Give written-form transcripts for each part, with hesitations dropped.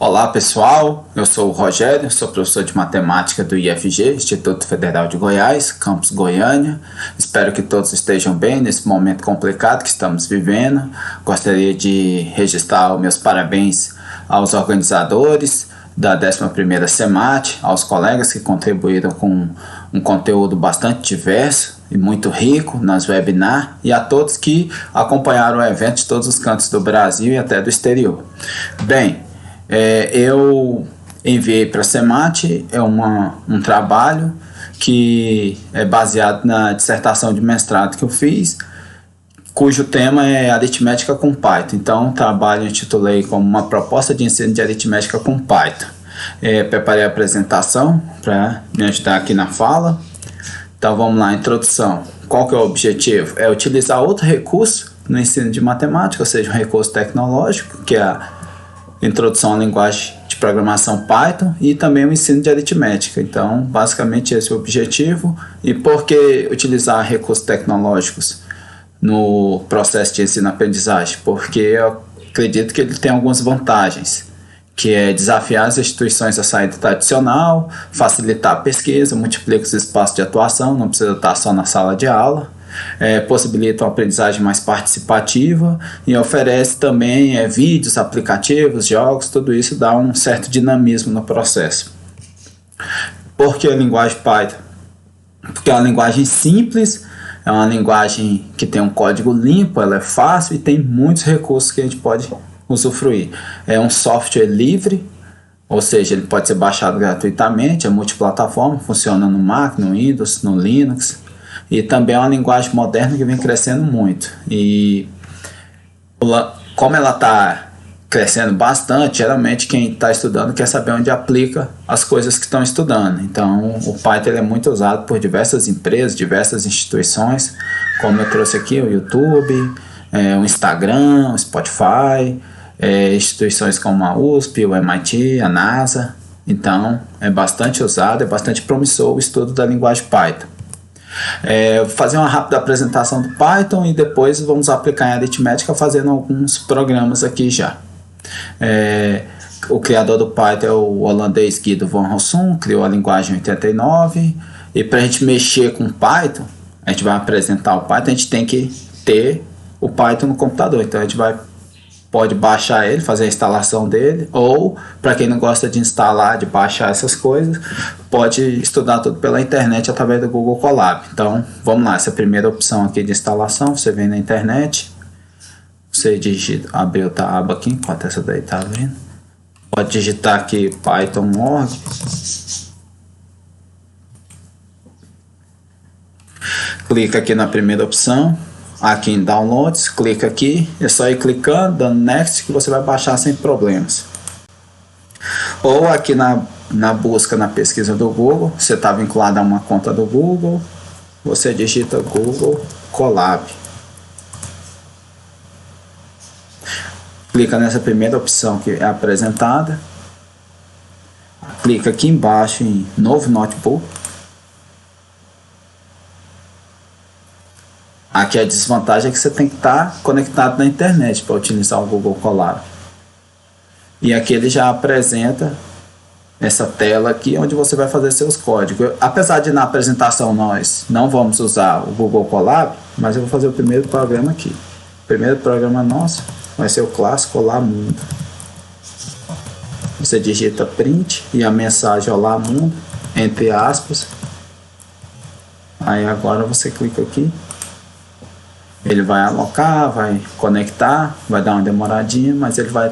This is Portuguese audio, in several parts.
Olá pessoal, eu sou o Rogério, sou professor de matemática do IFG, Instituto Federal de Goiás, campus Goiânia. Espero que todos estejam bem nesse momento complicado que estamos vivendo. Gostaria de registrar os meus parabéns aos organizadores da 11ª CEMAT, aos colegas que contribuíram com um conteúdo bastante diverso e muito rico nas webinars e a todos que acompanharam o evento de todos os cantos do Brasil e até do exterior. Bem, eu enviei para a CEMAT um trabalho que é baseado na dissertação de mestrado que eu fiz, cujo tema é aritmética com Python. Então, o trabalho eu intitulei como uma proposta de ensino de aritmética com Python. Preparei a apresentação para me ajudar aqui na fala. Então, vamos lá, introdução. Qual que é o objetivo? É utilizar outro recurso no ensino de matemática, ou seja, um recurso tecnológico, que é a introdução à linguagem de programação Python e também o ensino de aritmética. Então, basicamente esse é o objetivo. E por que utilizar recursos tecnológicos no processo de ensino-aprendizagem? Porque eu acredito que ele tem algumas vantagens, que é desafiar as instituições a saída tradicional, facilitar a pesquisa, multiplica os espaços de atuação, não precisa estar só na sala de aula, possibilita uma aprendizagem mais participativa e oferece também vídeos, aplicativos, jogos, tudo isso dá um certo dinamismo no processo. Por que a linguagem Python? Porque é uma linguagem simples, é uma linguagem que tem um código limpo, ela é fácil e tem muitos recursos que a gente pode usufruir. É um software livre, ou seja, ele pode ser baixado gratuitamente, é multiplataforma, funciona no Mac, no Windows, no Linux. E também é uma linguagem moderna que vem crescendo muito. E como ela está crescendo bastante, geralmente quem está estudando quer saber onde aplica as coisas que estão estudando. Então, o Python é muito usado por diversas empresas, diversas instituições, como eu trouxe aqui, o YouTube, o Instagram, o Spotify, instituições como a USP, o MIT, a NASA. Então, é bastante usado, é bastante promissor o estudo da linguagem Python. Vou fazer uma rápida apresentação do Python e depois vamos aplicar em aritmética fazendo alguns programas aqui já. O criador do Python é o holandês Guido van Rossum, criou a linguagem em 89, e para a gente mexer com Python, a gente vai apresentar o Python, a gente tem que ter o Python no computador. Então a gente pode baixar ele, fazer a instalação dele, ou para quem não gosta de instalar, de baixar essas coisas, pode estudar tudo pela internet através do Google Colab. Então vamos lá, essa é a primeira opção aqui de instalação, você vem na internet, você digita, abre outra aba aqui, enquanto essa daí tá vendo, pode digitar aqui python.org, clica aqui na primeira opção, aqui em Downloads, clica aqui, é só ir clicando, dando Next, que você vai baixar sem problemas. Ou aqui na busca, na pesquisa do Google, você está vinculado a uma conta do Google, você digita Google Colab. Clica nessa primeira opção que é apresentada, clica aqui embaixo em Novo Notebook. Aqui a desvantagem é que você tem que estar conectado na internet para utilizar o Google Colab. E aqui ele já apresenta essa tela aqui onde você vai fazer seus códigos. Apesar de na apresentação nós não vamos usar o Google Colab, mas eu vou fazer o primeiro programa aqui. O primeiro programa nosso vai ser o clássico Olá Mundo. Você digita print e a mensagem Olá Mundo, entre aspas. Aí agora você clica aqui. Ele vai alocar, vai conectar, vai dar uma demoradinha, mas ele vai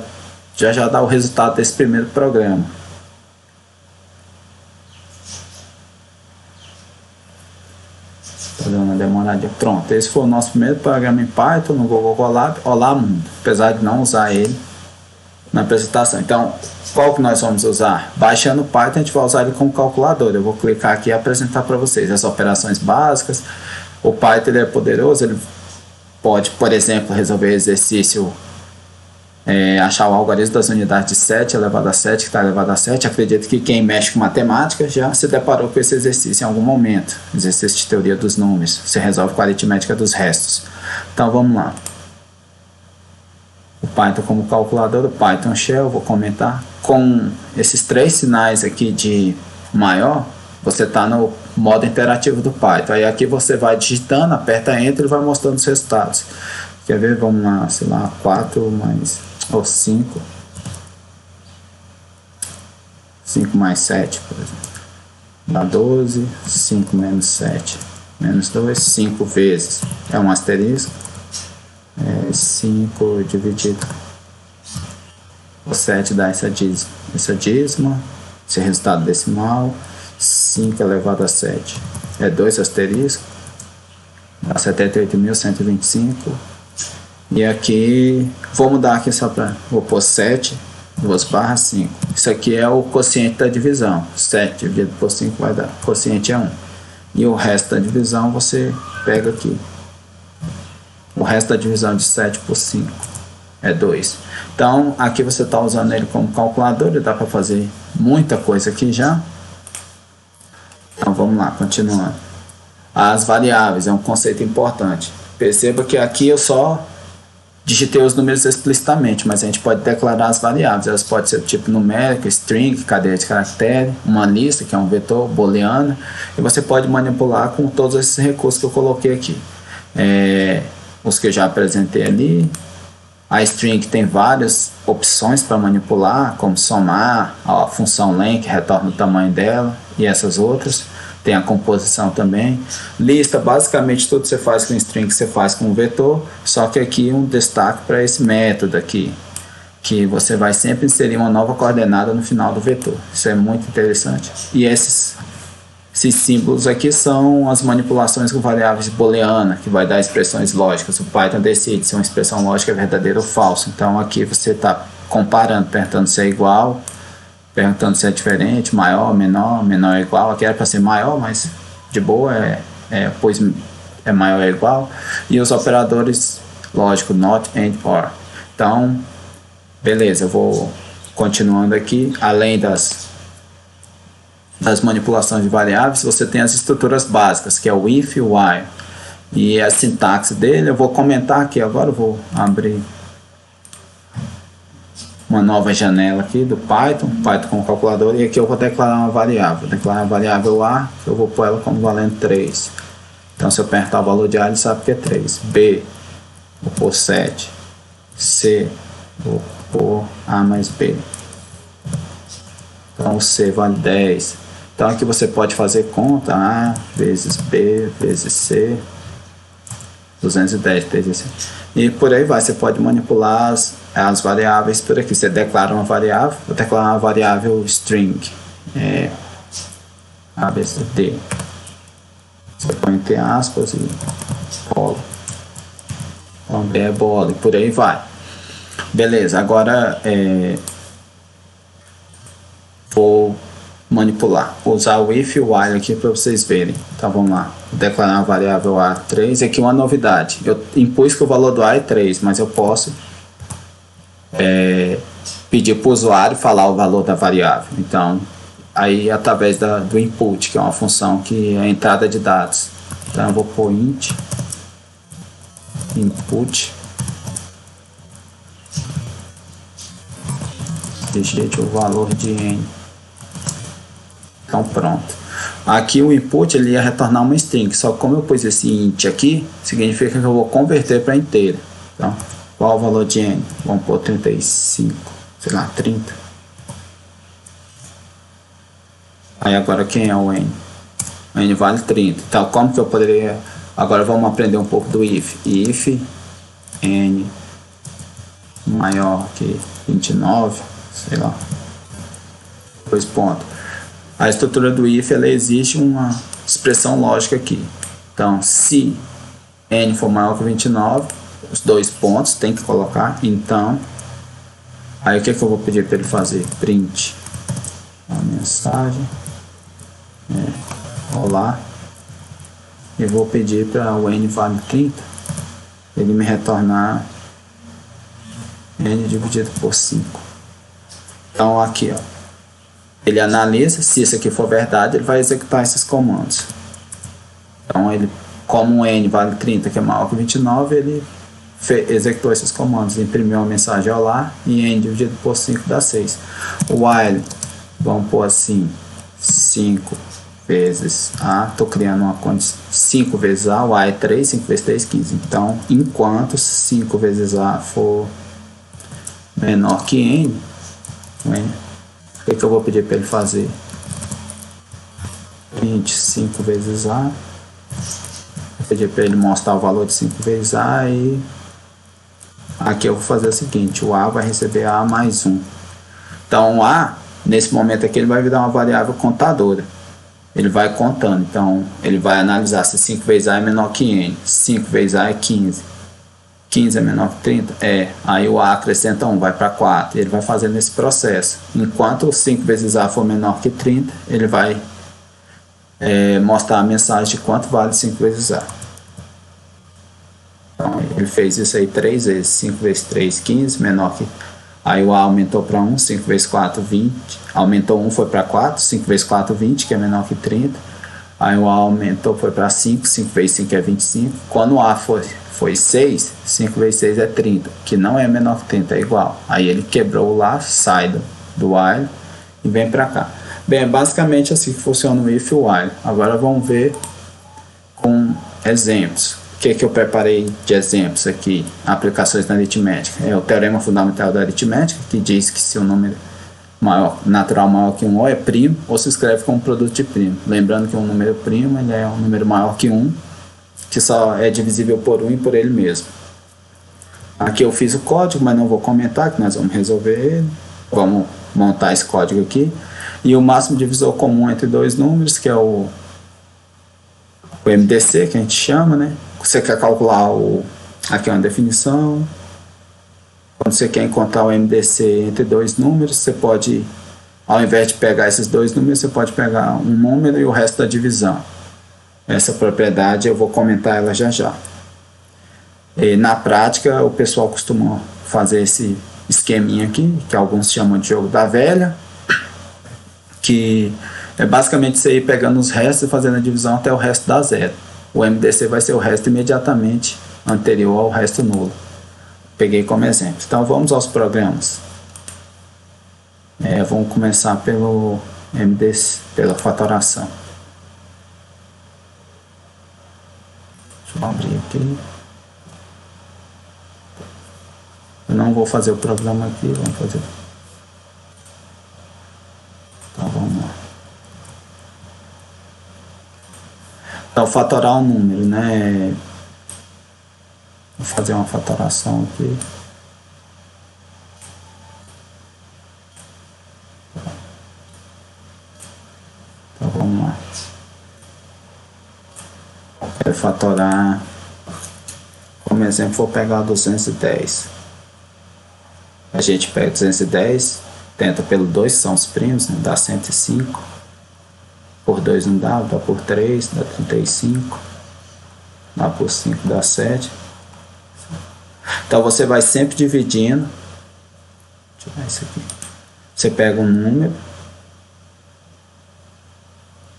já dar o resultado desse primeiro programa. Tá dando uma demoradinha. Pronto, esse foi o nosso primeiro programa em Python no Google Colab, Olá Mundo, apesar de não usar ele na apresentação. Então, qual que nós vamos usar? Baixando o Python, a gente vai usar ele como calculador. Eu vou clicar aqui e apresentar para vocês as operações básicas. O Python ele é poderoso, ele pode, por exemplo, resolver exercício, achar o algarismo das unidades de 7 elevado a 7, que está elevado a 7. Acredito que quem mexe com matemática já se deparou com esse exercício em algum momento. Exercício de teoria dos números. Você resolve com a aritmética dos restos. Então vamos lá. o Python como calculador, o Python Shell, vou comentar. Com esses 3 sinais aqui de maior, você está no modo interativo do Python. Aí aqui você vai digitando, aperta Enter e vai mostrando os resultados. Quer ver? Vamos lá, sei lá, 4 mais, ou 5. 5 mais 7, por exemplo. Dá 12, 5 menos 7. Menos 2, 5 vezes. É um asterisco. 5 dividido por 7 dá essa dízima. Esse resultado decimal. 5 elevado a 7. É 2 asterisco. Dá 78.125. E aqui, vou mudar aqui só para, vou pôr 7, 2 barra 5. Isso aqui é o quociente da divisão. 7 dividido por 5 vai dar, o quociente é 1. E o resto da divisão você pega aqui. O resto da divisão de 7 por 5 é 2. Então, aqui você está usando ele como calculador, e dá para fazer muita coisa aqui já. Então, vamos lá, continuando. As variáveis é um conceito importante. Perceba que aqui eu só digitei os números explicitamente, mas a gente pode declarar as variáveis. Elas podem ser do tipo numérico, string, cadeia de caractere, uma lista, que é um vetor booleano, e você pode manipular com todos esses recursos que eu coloquei aqui. Os que eu já apresentei ali. A string tem várias opções para manipular, como somar, a função len, que retorna o tamanho dela, e essas outras. Tem a composição também. Lista, basicamente tudo que você faz com string, você faz com vetor, só que aqui um destaque para esse método aqui, que você vai sempre inserir uma nova coordenada no final do vetor. Isso é muito interessante. E esses símbolos aqui são as manipulações com variáveis booleanas, que vai dar expressões lógicas. O Python decide se uma expressão lógica é verdadeira ou falsa. Então aqui você está comparando, perguntando se é igual, perguntando se é diferente, maior, menor, menor é igual. Aqui era para ser maior, mas de boa, pois é maior é igual. E os operadores, lógico, not, and, or. Então, beleza, eu vou continuando aqui. Além das manipulações de variáveis, você tem as estruturas básicas, que é o if e o while. E a sintaxe dele, eu vou comentar aqui agora, eu vou abrir uma nova janela aqui do Python com calculador, e aqui eu vou declarar uma variável. Vou declarar a variável A, que eu vou pôr ela como valendo 3. Então, se eu apertar o valor de A, ele sabe que é 3. B, vou pôr 7. C, vou pôr A mais B. Então, o C vale 10. Então, aqui você pode fazer conta A vezes B vezes C. 210 vezes C. E por aí vai, você pode manipular as variáveis por aqui. Você declara uma variável, vou declarar uma variável string, A, B, C, D. Você põe entre aspas e bola. Então, B é bola, e por aí vai. Beleza, agora vou manipular. Vou usar o if e o while aqui para vocês verem. Então vamos lá. Vou declarar a variável A3. Aqui uma novidade. Eu impus que o valor do A é 3, mas eu posso pedir para o usuário falar o valor da variável. Então, aí através do input, que é uma função que é a entrada de dados. Então eu vou pôr int input digite o valor de n. Então pronto. Aqui o input ele ia retornar uma string, só que como eu pus esse int aqui, significa que eu vou converter para inteiro. Então, qual o valor de n? Vamos pôr 35, sei lá, 30. Aí agora quem é o n? O n vale 30. Então como que eu poderia... Agora vamos aprender um pouco do if. If n maior que 29, sei lá, 2 pontos. A estrutura do if, ela existe uma expressão lógica aqui. Então, se n for maior que 29, os 2 pontos tem que colocar. Então, aí o que, que eu vou pedir para ele fazer? Print uma mensagem. Olá. E vou pedir para o n vale 30, ele me retornar n dividido por 5. Então, aqui, ó. Ele analisa, se isso aqui for verdade, ele vai executar esses comandos. Então, como o n vale 30, que é maior que 29, ele executou esses comandos, imprimiu uma mensagem olá e n dividido por 5 dá 6. O while, vamos pôr assim, 5 vezes A, estou criando uma condição, 5 vezes A, o A é 3, 5 vezes 3, 15. Então, enquanto 5 vezes A for menor que N, o que eu vou pedir para ele fazer? 25 vezes A, vou pedir para ele mostrar o valor de 5 vezes A e aqui eu vou fazer o seguinte, o A vai receber A mais 1. Então, o A, nesse momento aqui, ele vai virar uma variável contadora. Ele vai contando, então ele vai analisar se 5 vezes A é menor que N, 5 vezes A é 15, 15 é menor que 30, aí o A acrescenta 1, vai para 4, ele vai fazendo esse processo. Enquanto 5 vezes A for menor que 30, ele vai mostrar a mensagem de quanto vale 5 vezes A. Então ele fez isso aí 3 vezes, 5 vezes 3, 15, menor que... Aí o A aumentou para 1, 5 vezes 4, 20. Aumentou 1, foi para 4, 5 vezes 4, 20, que é menor que 30. Aí o A aumentou, foi para 5, 5 vezes 5 é 25. Quando o A foi 6, 5 vezes 6 é 30, que não é menor que 30, é igual. Aí ele quebrou o laço, sai do while e vem para cá. Bem, é basicamente assim que funciona o if e o while. Agora vamos ver com exemplos. O que eu preparei de exemplos aqui, aplicações na aritmética? É o teorema fundamental da aritmética, que diz que se o número natural maior que 1 ou é primo, ou se escreve como produto de primo. Lembrando que um número primo ele é um número maior que 1, que só é divisível por 1 e por ele mesmo. Aqui eu fiz o código, mas não vou comentar, que nós vamos resolver ele. Vamos montar esse código aqui. E o máximo divisor comum entre dois números, que é o MDC, que a gente chama, né? Você quer calcular aqui é uma definição. Quando você quer encontrar o MDC entre dois números, você pode, ao invés de pegar esses dois números, você pode pegar um número e o resto da divisão. Essa propriedade eu vou comentar ela já já. E na prática, o pessoal costuma fazer esse esqueminha aqui, que alguns chamam de jogo da velha, que é basicamente você ir pegando os restos e fazendo a divisão até o resto dar zero. O MDC vai ser o resto imediatamente anterior ao resto nulo. Peguei como exemplo. Então vamos aos programas. Vamos começar pelo MDC, pela fatoração. Deixa eu abrir aqui. Eu não vou fazer o programa aqui, vamos fazer. Então vamos lá. Então, fatorar um número, né? Vou fazer uma fatoração aqui. Então, vamos lá. Quero fatorar. Como exemplo, vou pegar 210. A gente pega 210, tenta pelo 2, que são os primos, né? Dá 105. Por 2 não dá por 3, dá 35. Dá por 5, dá 7. Então você vai sempre dividindo. Deixa eu tirar isso aqui. Você pega um número,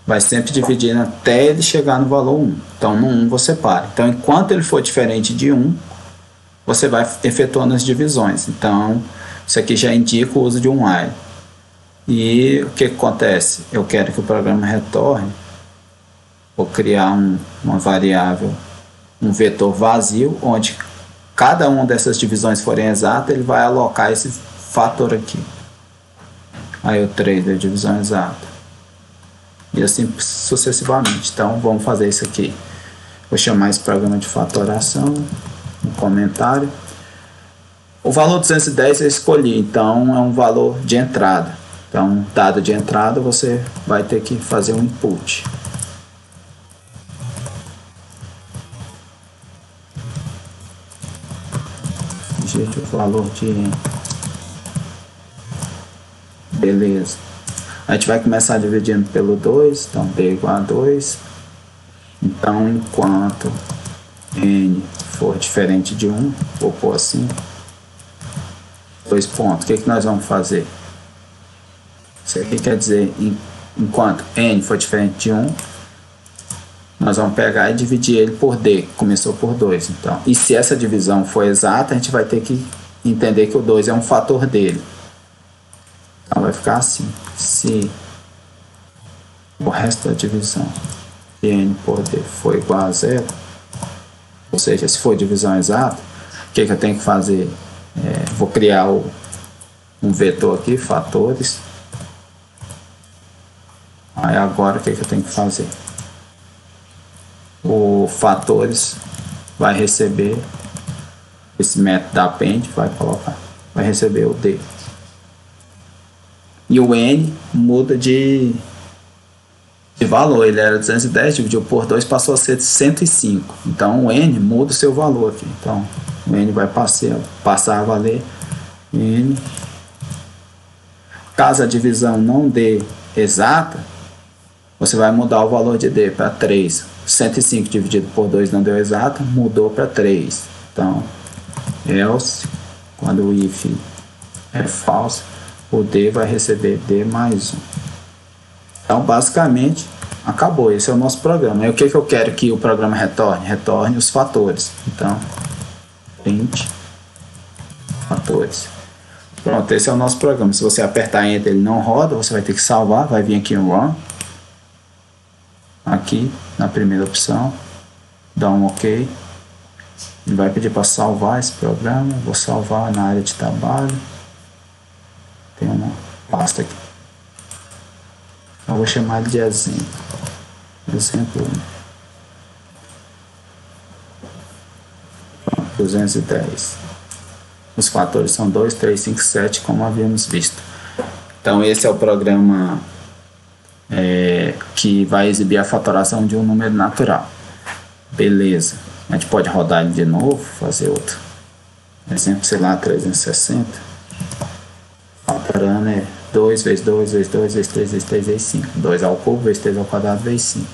vai sempre dividindo até ele chegar no valor 1. Então no 1 você para. Então enquanto ele for diferente de 1, você vai efetuando as divisões. Então isso aqui já indica o uso de um while. E o que acontece? Eu quero que o programa retorne. Vou criar uma variável, um vetor vazio, onde cada uma dessas divisões forem exatas, ele vai alocar esse fator aqui. Aí o 3 é a divisão exata. E assim sucessivamente. Então vamos fazer isso aqui. Vou chamar esse programa de fatoração. Um comentário. O valor 210 eu escolhi, então é um valor de entrada. Então, dado de entrada, você vai ter que fazer um input. Digite o valor de... Beleza. A gente vai começar dividindo pelo 2, então B igual a 2. Então, enquanto N for diferente de 1, vou pôr assim, 2 pontos. O que nós vamos fazer? Isso aqui quer dizer, enquanto N for diferente de 1, nós vamos pegar e dividir ele por D, que começou por 2. Então, e se essa divisão for exata, a gente vai ter que entender que o 2 é um fator dele. Então vai ficar assim: se o resto da divisão de N por D for igual a 0, ou seja, se for divisão exata, o que eu tenho que fazer? Vou criar um vetor aqui, fatores. Aí agora o que eu tenho que fazer? O fatores vai receber esse método da append, vai receber o D. E o N muda de valor, ele era 210, dividiu por 2, passou a ser 105. Então o N muda o seu valor aqui. Então o N vai passar a valer N. Caso a divisão não dê exata, você vai mudar o valor de D para 3. 105 dividido por 2 não deu exato, mudou para 3. Então, else, quando o if é falso, o D vai receber D mais 1. Então, basicamente, acabou. Esse é o nosso programa. E o que eu quero que o programa retorne? Retorne os fatores. Então, print fatores. Pronto, esse é o nosso programa. Se você apertar Enter, ele não roda, você vai ter que salvar, vai vir aqui em Run. Aqui, na primeira opção, dá um OK. Ele vai pedir para salvar esse programa. Vou salvar na área de trabalho. Tem uma pasta aqui. Eu vou chamar de exemplo. Exemplo 1. 210. Os fatores são 2, 3, 5, 7, como havíamos visto. Então esse é o programa que vai exibir a fatoração de um número natural. Beleza. A gente pode rodar ele de novo, fazer outro. Exemplo, sei lá, 360. Fatorando 2 vezes 2 vezes 2 vezes 3 vezes 3 vezes 5. 2 ao cubo vezes 3 ao quadrado vezes 5.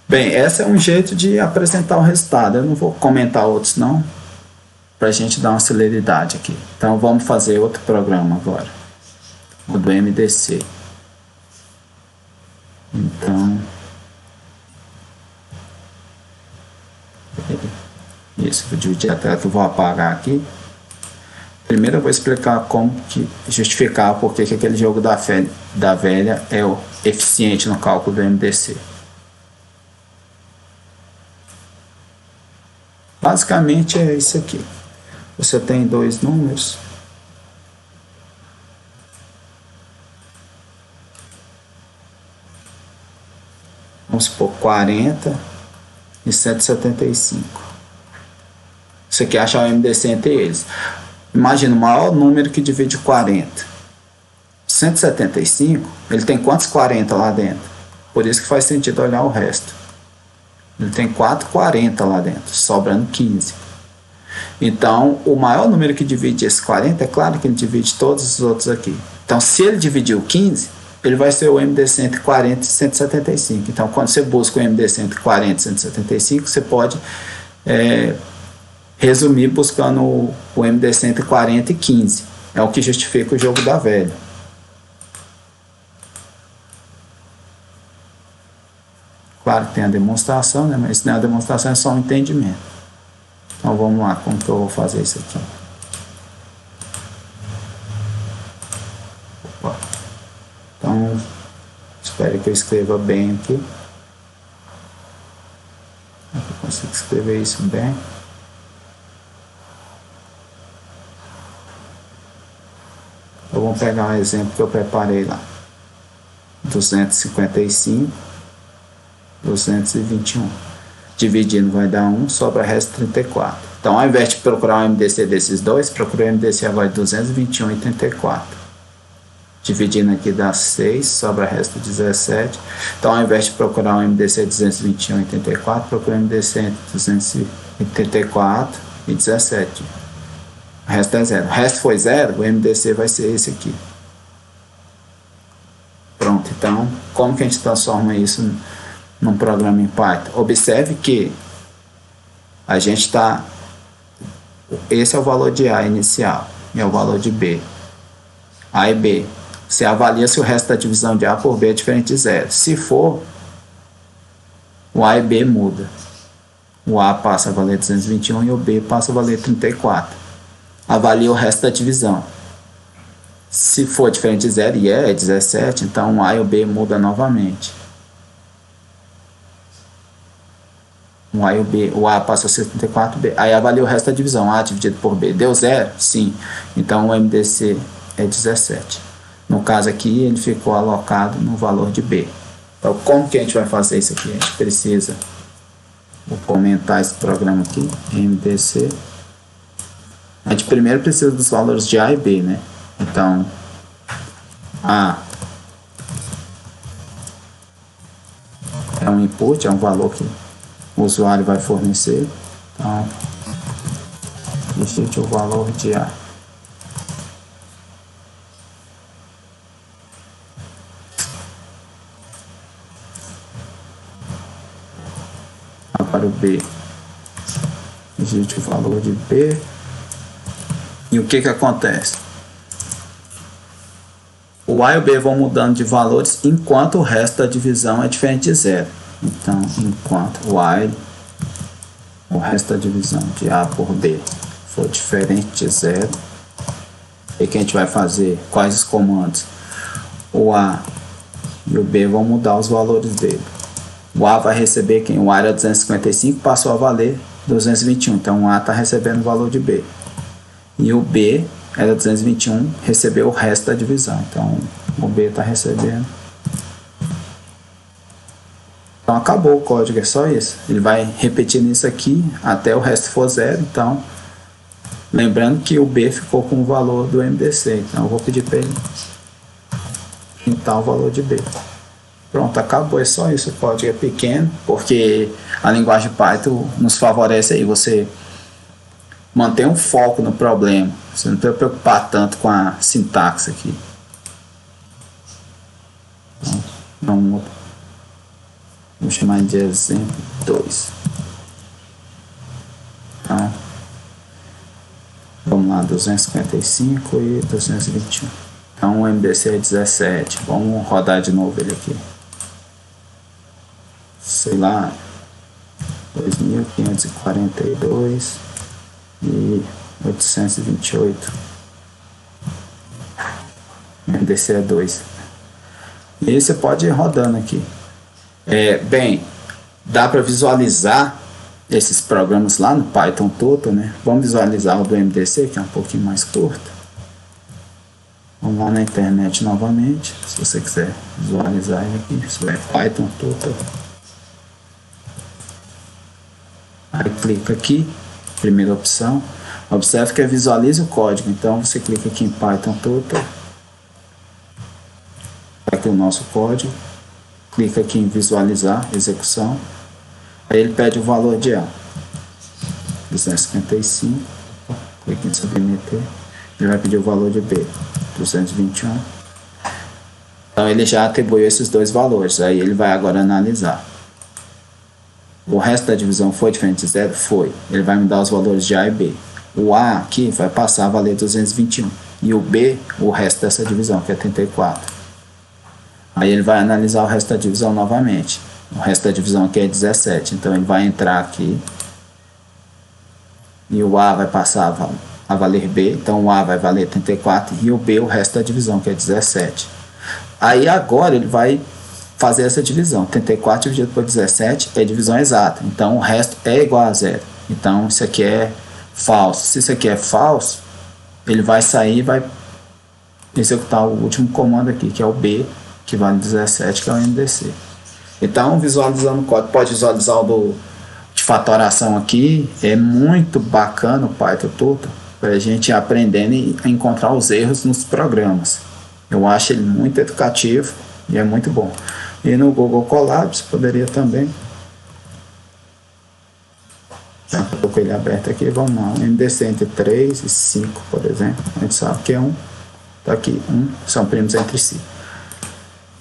Bem, esse é um jeito de apresentar o resultado. Eu não vou comentar outros não, para a gente dar uma celeridade aqui. Então vamos fazer outro programa agora. O do MDC. Então, isso, vou dividir a tela que eu vou apagar aqui. Primeiro eu vou explicar como que justificar porque que aquele jogo da velha é o eficiente no cálculo do MDC. Basicamente é isso aqui. Você tem dois números. Vamos supor 40 e 175. Você quer achar o MDC entre eles. Imagina o maior número que divide 40. 175, ele tem quantos 40 lá dentro? Por isso que faz sentido olhar o resto. Ele tem 440 lá dentro, sobrando 15. Então, o maior número que divide esse 40, é claro que ele divide todos os outros aqui. Então, se ele dividiu 15, ele vai ser o MDC entre 40 e 175. Então, quando você busca o MDC entre 40 e 175, você pode resumir buscando o MDC entre 40 e 15. É o que justifica o jogo da velha. Claro que tem a demonstração, né? Mas não é a demonstração, é só um entendimento. Então vamos lá, como que eu vou fazer isso aqui? Opa. Então, espero que eu escreva bem aqui. Eu consigo escrever isso bem. Eu vou pegar um exemplo que eu preparei lá. 255, 221. Dividindo vai dar 1, sobra resto 34. Então, ao invés de procurar o MDC desses dois, procurei o MDC agora de 221 e 34. Dividindo aqui dá 6, sobra resto 17. Então, ao invés de procurar o MDC de 221 e 34, procurei o MDC entre 284 e 17. O resto é 0. O resto foi 0, o MDC vai ser esse aqui. Pronto, então, como que a gente transforma isso num programa em Python? Observe que a gente está... Esse é o valor de A inicial, e é o valor de B. A e B. Você avalia se o resto da divisão de A por B é diferente de 0. Se for, o A e B muda. O A passa a valer 221 e o B passa a valer 34. Avalia o resto da divisão. Se for diferente de 0 e é 17, então o A e o B muda novamente. O A e o B, o A passa a ser 34, B. Aí avalia o resto da divisão. A dividido por B deu 0? Sim. Então o MDC é 17. No caso aqui, ele ficou alocado no valor de B. Então, como que a gente vai fazer isso aqui? A gente precisa, vou comentar esse programa aqui, MDC. A gente primeiro precisa dos valores de A e B, né? Então, A é um input, é um valor que o usuário vai fornecer. Então, digite o valor de A. Para o B, digite o valor de B. E o que acontece? O A e o B vão mudando de valores enquanto o resto da divisão é diferente de 0. Então, enquanto o resto da divisão de A por B for diferente de 0, o que a gente vai fazer? Quais os comandos? O A e o B vão mudar os valores dele. O A vai receber quem? O A era 255, passou a valer 221. Então o A está recebendo o valor de B. E o B era 221, recebeu o resto da divisão. Então o B está recebendo. Então acabou o código, é só isso. Ele vai repetindo isso aqui até o resto for 0. Então, lembrando que o B ficou com o valor do MDC. Então eu vou pedir para ele printar o valor de B. Pronto, acabou, é só isso. O código é pequeno, porque a linguagem Python nos favorece aí você manter um foco no problema. Você não precisa preocupar tanto com a sintaxe aqui. Então, vou chamar de exemplo 2. Então, vamos lá, 255 e 221. Então o MDC é 17. Vamos rodar de novo ele aqui. Sei lá, 2.542 e 828. MDC é 2. E aí você pode ir rodando aqui. Bem, dá para visualizar esses programas lá no Python Tutor, né? Vamos visualizar o do MDC, que é um pouquinho mais curto. Vamos lá na internet novamente, se você quiser visualizar ele aqui. Isso é Python Tutor. Aí clica aqui, primeira opção. Observe que visualize o código. Então você clica aqui em Python Tutor. Aqui o nosso código. Clica aqui em visualizar, execução. Aí ele pede o valor de A. 255. Clica em submeter. Ele vai pedir o valor de B. 221. Então ele já atribuiu esses dois valores. Aí ele vai agora analisar. O resto da divisão foi diferente de 0? Foi. Ele vai me dar os valores de A e B. O A aqui vai passar a valer 221. E o B, o resto dessa divisão, que é 34. Aí ele vai analisar o resto da divisão novamente. O resto da divisão aqui é 17. Então ele vai entrar aqui. E o A vai passar a valer B. Então o A vai valer 34. E o B, o resto da divisão, que é 17. Aí agora ele vai fazer essa divisão. 34 dividido por 17 é divisão exata. Então o resto é igual a 0. Então isso aqui é falso. Se isso aqui é falso, ele vai sair e vai executar o último comando aqui, que é o B, que vale 17, que é o MDC. Então, visualizando o código, pode visualizar o de fatoração aqui. É muito bacana o Python Tutor para a gente ir aprendendo e encontrar os erros nos programas. Eu acho ele muito educativo e é muito bom. E no Google Colab, você poderia também. Já estou com ele aberto aqui, vamos lá. MDC entre 3 e 5, por exemplo. A gente sabe que é 1. Está aqui, 1 são primos entre si.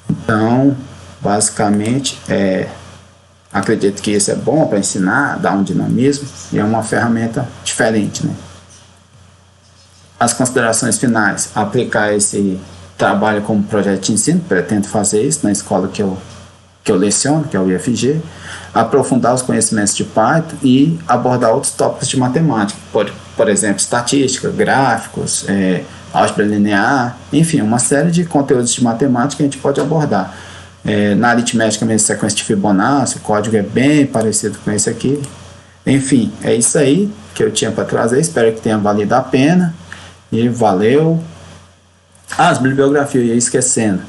Então, basicamente, acredito que isso é bom para ensinar, dar um dinamismo, e é uma ferramenta diferente, né? As considerações finais: aplicar esse trabalho como projeto de ensino, pretendo fazer isso na escola que eu que eu leciono, que é o IFG, aprofundar os conhecimentos de Python e abordar outros tópicos de matemática, por exemplo, estatística, gráficos, álgebra linear, enfim, uma série de conteúdos de matemática que a gente pode abordar. Na aritmética mesmo, sequência de Fibonacci, o código é bem parecido com esse aqui. Enfim, é isso aí que eu tinha para trazer, espero que tenha valido a pena, e valeu. As bibliografias, eu ia esquecendo.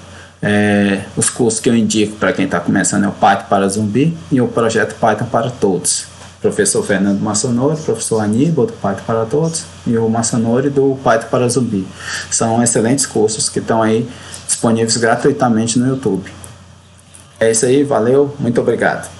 Os cursos que eu indico para quem está começando é o Python para Zumbi e o projeto Python para Todos. Professor Fernando Massanori, professor Aníbal do Python para Todos e o Massanori do Python para Zumbi. São excelentes cursos que estão aí disponíveis gratuitamente no YouTube. É isso aí, valeu, muito obrigado.